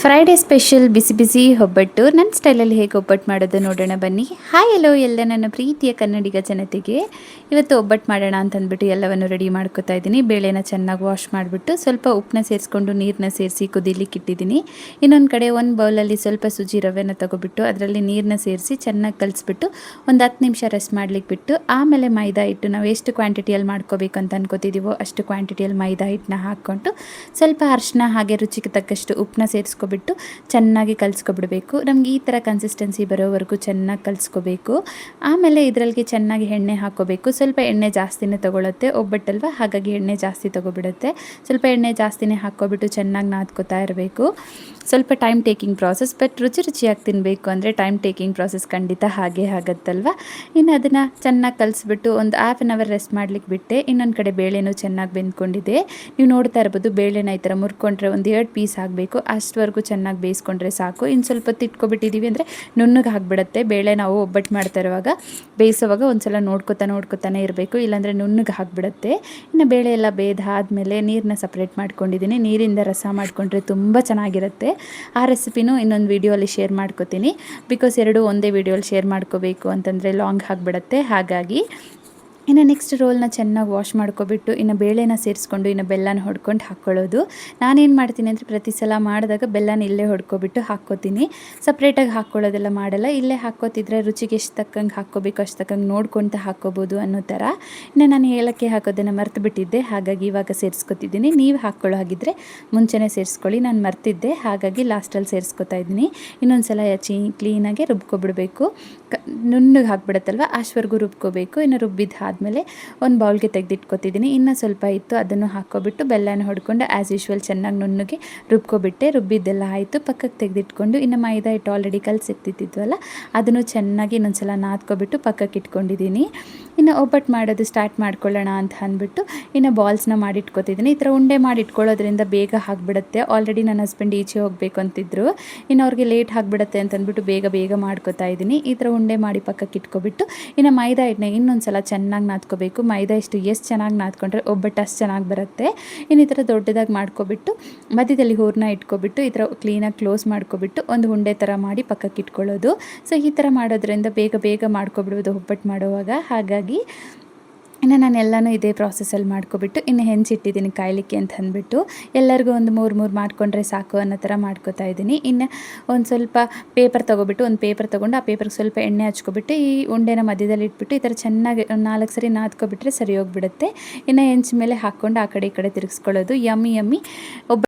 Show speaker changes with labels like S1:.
S1: Friday special ಬಿಸಿ ಬಿಸಿ ಒಬ್ಬಟ್ಟು ನನ್ನ ಸ್ಟೈಲಲ್ಲಿ ಹೇಗೆ ಒಬ್ಬಟ್ಟು ಮಾಡೋದು ನೋಡೋಣ ಬನ್ನಿ. ಹಾಯ್ ಎಲ್ಲೋ ಎಲ್ಲ ನನ್ನ ಪ್ರೀತಿಯ ಕನ್ನಡಿಗ ಜನತೆಗೆ. ಇವತ್ತು ಒಬ್ಬಟ್ಟು ಮಾಡೋಣ ಅಂತಂದ್ಬಿಟ್ಟು ಎಲ್ಲವನ್ನು ರೆಡಿ ಮಾಡ್ಕೊತಾ ಇದ್ದೀನಿ. ಬೇಳೆನ ಚೆನ್ನಾಗಿ ವಾಶ್ ಮಾಡಿಬಿಟ್ಟು ಸ್ವಲ್ಪ ಉಪ್ಪನ್ನ ಸೇರಿಸ್ಕೊಂಡು ನೀರನ್ನ ಸೇರಿಸಿ ಕುದಿಲಿಕ್ಕೆ ಇಟ್ಟಿದ್ದೀನಿ. ಇನ್ನೊಂದು ಕಡೆ ಒಂದು ಬೌಲಲ್ಲಿ ಸ್ವಲ್ಪ ಸುಜಿ ರವೆನ ತೊಗೊಬಿಟ್ಟು ಅದರಲ್ಲಿ ನೀರನ್ನ ಸೇರಿಸಿ ಚೆನ್ನಾಗಿ ಕಲಿಸ್ಬಿಟ್ಟು ಒಂದು 10 ನಿಮಿಷ ರೆಸ್ಟ್ ಮಾಡ್ಲಿಕ್ಕೆ ಬಿಟ್ಟು ಆಮೇಲೆ ಮೈದಾ ಹಿಟ್ಟು ನಾವು ಎಷ್ಟು ಕ್ವಾಂಟಿಟಿಯಲ್ಲಿ ಮಾಡ್ಕೋಬೇಕು ಅಂತ ಅನ್ಕೋತಿದ್ದೀವೋ ಅಷ್ಟು ಕ್ವಾಂಟಿಟಿಯಲ್ಲಿ ಮೈದಾ ಹಿಟ್ಟನ್ನ ಹಾಕ್ಕೊಂಡು ಸ್ವಲ್ಪ ಅರಿಶಿನ ಹಾಗೆ ರುಚಿಗೆ ತಕ್ಕಷ್ಟು ಉಪ್ಪನ್ನ ಸೇರಿಸ್ಕೊಬಿಟ್ಟು ಚೆನ್ನಾಗಿ ಕಲಿಸ್ಕೊಬಿಡಬೇಕು. ನಮ್ಗೆ ಈ ಥರ ಕನ್ಸಿಸ್ಟೆನ್ಸಿ ಬರೋವರೆಗೂ ಚೆನ್ನಾಗಿ ಕಲಿಸ್ಕೋಬೇಕು. ಆಮೇಲೆ ಇದರಲ್ಲಿ ಚೆನ್ನಾಗಿ ಎಣ್ಣೆ ಹಾಕ್ಕೋಬೇಕು. ಸ್ವಲ್ಪ ಎಣ್ಣೆ ಜಾಸ್ತಿನೇ ತೊಗೊಳುತ್ತೆ ಒಬ್ಬಟ್ಟಲ್ವ, ಹಾಗಾಗಿ ಎಣ್ಣೆ ಜಾಸ್ತಿ ತೊಗೊಬಿಡುತ್ತೆ. ಸ್ವಲ್ಪ ಎಣ್ಣೆ ಜಾಸ್ತಿನೇ ಹಾಕ್ಕೊಬಿಟ್ಟು ಚೆನ್ನಾಗಿ ನಾದ್ಕೋತಾ ಇರಬೇಕು. ಸ್ವಲ್ಪ ಟೈಮ್ ಟೇಕಿಂಗ್ ಪ್ರಾಸೆಸ್, ಬಟ್ ರುಚಿಯಾಗಿ ತಿನ್ನಬೇಕು ಅಂದರೆ ಟೈಮ್ ಟೇಕಿಂಗ್ ಪ್ರಾಸೆಸ್ ಖಂಡಿತ ಹಾಗೆ ಆಗುತ್ತಲ್ವ. ಇನ್ನು ಅದನ್ನು ಚೆನ್ನಾಗಿ ಕಲಿಸ್ಬಿಟ್ಟು ಒಂದು ಹಾಫ್ ಆನ್ ಅವರ್ ರೆಸ್ಟ್ ಮಾಡ್ಲಿಕ್ಕೆ ಬಿಟ್ಟೆ. ಇನ್ನೊಂದು ಕಡೆ ಬೇಳೆನೂ ಚೆನ್ನಾಗಿ ಬೆಂದ್ಕೊಂಡಿದೆ. ನೀವು ನೋಡ್ತಾ ಇರ್ಬೋದು, ಬೇಳೆನ ಈ ಥರ ಮುರ್ಕೊಂಡ್ರೆ ಒಂದು 2 ಪೀಸ್ ಆಗಬೇಕು, ಅಷ್ಟವರೆಗೂ ಚೆನ್ನಾಗಿ ಬೇಯಿಸ್ಕೊಂಡ್ರೆ ಸಾಕು. ಇನ್ನು ಸ್ವಲ್ಪ ಹೊತ್ತು ಇಟ್ಕೊಬಿಟ್ಟಿದ್ದೀವಿ ಅಂದರೆ ನುಣ್ಣಗೆ ಆಗಿಬಿಡುತ್ತೆ. ಬೇಳೆ ನಾವು ಒಬ್ಬಟ್ಟು ಮಾಡ್ತಾ ಇರುವಾಗ ಬೇಯಿಸೋವಾಗ ಒಂದು ಸಲ ನೋಡ್ಕೊತಾನೆ ಇರಬೇಕು, ಇಲ್ಲಾಂದರೆ ನುಣ್ಣಗೆ ಆಗಿಬಿಡುತ್ತೆ. ಇನ್ನು ಬೇಳೆ ಎಲ್ಲ ಬೇಯ್ದಾದ್ಮೇಲೆ ನೀರನ್ನ ಸಪ್ರೇಟ್ ಮಾಡ್ಕೊಂಡಿದ್ದೀನಿ. ನೀರಿಂದ ರಸ ಮಾಡಿಕೊಂಡ್ರೆ ತುಂಬ ಚೆನ್ನಾಗಿರುತ್ತೆ. ಆ ರೆಸಿಪಿನೂ ಇನ್ನೊಂದು ವೀಡಿಯೋಲಿ ಶೇರ್ ಮಾಡ್ಕೋತೀನಿ. ಬಿಕಾಸ್ ಎರಡೂ ಒಂದೇ ವೀಡಿಯೋಲಿ ಶೇರ್ ಮಾಡ್ಕೋಬೇಕು ಅಂತಂದರೆ ಲಾಂಗ್ ಆಗಿಬಿಡುತ್ತೆ. ಹಾಗಾಗಿ ಇನ್ನು ನೆಕ್ಸ್ಟ್ ರೋಲ್ನ ಚೆನ್ನಾಗಿ ವಾಶ್ ಮಾಡ್ಕೊಬಿಟ್ಟು ಇನ್ನು ಬೇಳೆನ ಸೇರಿಸ್ಕೊಂಡು ಇನ್ನು ಬೆಲ್ಲನ ಹೊಡ್ಕೊಂಡು ಹಾಕ್ಕೊಳ್ಳೋದು. ನಾನೇನು ಮಾಡ್ತೀನಿ ಅಂದರೆ ಪ್ರತಿ ಸಲ ಮಾಡಿದಾಗ ಬೆಲ್ಲನ ಇಲ್ಲೇ ಹೊಡ್ಕೊಬಿಟ್ಟು ಹಾಕ್ಕೋತೀನಿ. ಸಪ್ರೇಟಾಗಿ ಹಾಕ್ಕೊಳ್ಳೋದೆಲ್ಲ ಮಾಡಲ್ಲ. ಇಲ್ಲೇ ಹಾಕ್ಕೋತಿದ್ರೆ ರುಚಿಗೆ ಎಷ್ಟು ತಕ್ಕಂಗೆ ಹಾಕ್ಕೋಬೇಕು ಅಷ್ಟು ತಕ್ಕಂಗೆ ನೋಡ್ಕೊತ ಹಾಕ್ಕೋಬೋದು ಅನ್ನೋ ಥರ. ಇನ್ನು ನಾನು ಏಲಕ್ಕಿ ಹಾಕೋದನ್ನು ಮರ್ತು ಬಿಟ್ಟಿದ್ದೆ, ಹಾಗಾಗಿ ಇವಾಗ ಸೇರಿಸ್ಕೊತಿದ್ದೀನಿ. ನೀವು ಹಾಕ್ಕೊಳ್ಳೋ ಹಾಗಿದ್ರೆ ಮುಂಚೆನೇ ಸೇರಿಸ್ಕೊಳ್ಳಿ. ನಾನು ಮರ್ತಿದ್ದೆ, ಹಾಗಾಗಿ ಲಾಸ್ಟಲ್ಲಿ ಸೇರಿಸ್ಕೊತಾ ಇದ್ದೀನಿ. ಇನ್ನೊಂದು ಸಲ ಕ್ಲೀನಾಗಿ ರುಬ್ಕೊಬಿಡಬೇಕು. ನುಣ್ಣಗೆ ಹಾಕ್ಬಿಡುತ್ತಲ್ವ ಅಷ್ಟವರೆಗೂ ರುಬ್ಕೋಬೇಕು. ಇನ್ನು ರುಬ್ಬಿದ್ದು ಆದಮೇಲೆ ಒಂದು ಬೌಲ್ಗೆ ತೆಗೆದಿಟ್ಕೊತಿದ್ದೀನಿ. ಇನ್ನು ಸ್ವಲ್ಪ ಇತ್ತು, ಅದನ್ನು ಹಾಕ್ಕೊಬಿಟ್ಟು ಬೆಲ್ಲನ ಹೊಡ್ಕೊಂಡು ಆ್ಯಸ್ ಯೂಶ್ವಲ್ ಚೆನ್ನಾಗಿ ನುಣ್ಣಗೆ ರುಬ್ಕೊಬಿಟ್ಟೆ. ರುಬ್ಬಿದ್ದೆಲ್ಲ ಆಯಿತು, ಪಕ್ಕಕ್ಕೆ ತೆಗೆದಿಟ್ಕೊಂಡು ಇನ್ನು ಮೈದಾ ಹಿಟ್ಟು ಆಲ್ರೆಡಿ ಕಲಸಿಟ್ಟಿದ್ವಲ್ಲ ಅದನ್ನು ಚೆನ್ನಾಗಿ ಇನ್ನೊಂದು ಸಲ ನಾದ್ಕೊಬಿಟ್ಟು ಪಕ್ಕಕ್ಕೆ ಇಟ್ಕೊಂಡಿದ್ದೀನಿ. ಇನ್ನು ಒಬ್ಬಟ್ಟು ಮಾಡೋದು ಸ್ಟಾರ್ಟ್ ಮಾಡ್ಕೊಳ್ಳೋಣ ಅಂತ ಅಂದ್ಬಿಟ್ಟು ಇನ್ನು ಬಾಲ್ಸ್ನ ಮಾಡಿಟ್ಕೊತಿದ್ದೀನಿ. ಈ ಥರ ಉಂಡೆ ಮಾಡಿ ಇಟ್ಕೊಳ್ಳೋದ್ರಿಂದ ಬೇಗ ಆಗಿಬಿಡುತ್ತೆ. ಆಲ್ರೆಡಿ ನನ್ನ ಹಸ್ಬೆಂಡ್ ಈಚೆ ಹೋಗಬೇಕು ಅಂತಿದ್ರು, ಇನ್ನು ಅವ್ರಿಗೆ ಲೇಟ್ ಆಗಿಬಿಡುತ್ತೆ ಅಂತಂದ್ಬಿಟ್ಟು ಬೇಗ ಮಾಡ್ಕೊತಾ ಇದ್ದೀನಿ. ಈ ಥರ ಉಂಡೆ ಮಾಡಿ ಪಕ್ಕಕ್ಕೆ ಇಟ್ಕೊಬಿಟ್ಟು ಇನ್ನು ಮೈದಾ ಹಿಟ್ಟನ್ನ ಇನ್ನೊಂದು ಸಲ ಚೆನ್ನಾಗಿ ನಾದ್ಕೋಬೇಕು. ಮೈದಾ ಎಷ್ಟು ಚೆನ್ನಾಗಿ ನಾದ್ಕೊಂಡ್ರೆ ಒಬ್ಬಟ್ಟು ಅಷ್ಟು ಚೆನ್ನಾಗಿ ಬರುತ್ತೆ. ಇನ್ನು ಈ ಥರ ದೊಡ್ಡದಾಗಿ ಮಾಡ್ಕೊಬಿಟ್ಟು ಮಧ್ಯದಲ್ಲಿ ಹೂರಣ ಇಟ್ಕೊಬಿಟ್ಟು ಈ ಥರ ಕ್ಲೀನಾಗಿ ಕ್ಲೋಸ್ ಮಾಡ್ಕೊಬಿಟ್ಟು ಒಂದು ಉಂಡೆ ಥರ ಮಾಡಿ ಪಕ್ಕಕ್ಕೆ ಇಟ್ಕೊಳ್ಳೋದು. ಸೊ ಈ ಥರ ಮಾಡೋದ್ರಿಂದ ಬೇಗ ಮಾಡ್ಕೊಬಿಡ್ಬೋದು ಒಬ್ಬಟ್ಟು ಮಾಡುವಾಗ. ಹಾಗಾಗಿ ಇನ್ನು ನಾನು ಎಲ್ಲನೂ ಇದೇ ಪ್ರಾಸೆಸಲ್ಲಿ ಮಾಡ್ಕೊಬಿಟ್ಟು ಇನ್ನು ಹೆಂಚಿಟ್ಟಿದ್ದೀನಿ ಕಾಯಲಿಕ್ಕೆ ಅಂತ ಅಂದ್ಬಿಟ್ಟು ಎಲ್ಲರಿಗೂ ಒಂದು 3 ಮಾಡಿಕೊಂಡ್ರೆ ಸಾಕು ಅನ್ನೋ ಥರ ಮಾಡ್ಕೊತಾ ಇದ್ದೀನಿ. ಇನ್ನು ಒಂದು ಸ್ವಲ್ಪ ಪೇಪರ್ ತೊಗೊಬಿಟ್ಟು ಒಂದು ಪೇಪರ್ ತೊಗೊಂಡು ಆ ಪೇಪರ್ಗೆ ಸ್ವಲ್ಪ ಎಣ್ಣೆ ಹಚ್ಕೊಬಿಟ್ಟು ಈ ಉಂಡೆನ ಮಧ್ಯದಲ್ಲಿ ಇಟ್ಬಿಟ್ಟು ಈ ಥರ ಚೆನ್ನಾಗಿ 4 ಸರಿ ನಾದ್ಕೊಬಿಟ್ರೆ ಸರಿ ಹೋಗ್ಬಿಡುತ್ತೆ. ಇನ್ನು ಹೆಂಚು ಮೇಲೆ ಹಾಕ್ಕೊಂಡು ಆ ಕಡೆ ಈ ಕಡೆ ತಿರುಗಿಸ್ಕೊಳ್ಳೋದು. ಯಮ್ಮಿ ಒಬ್ಬ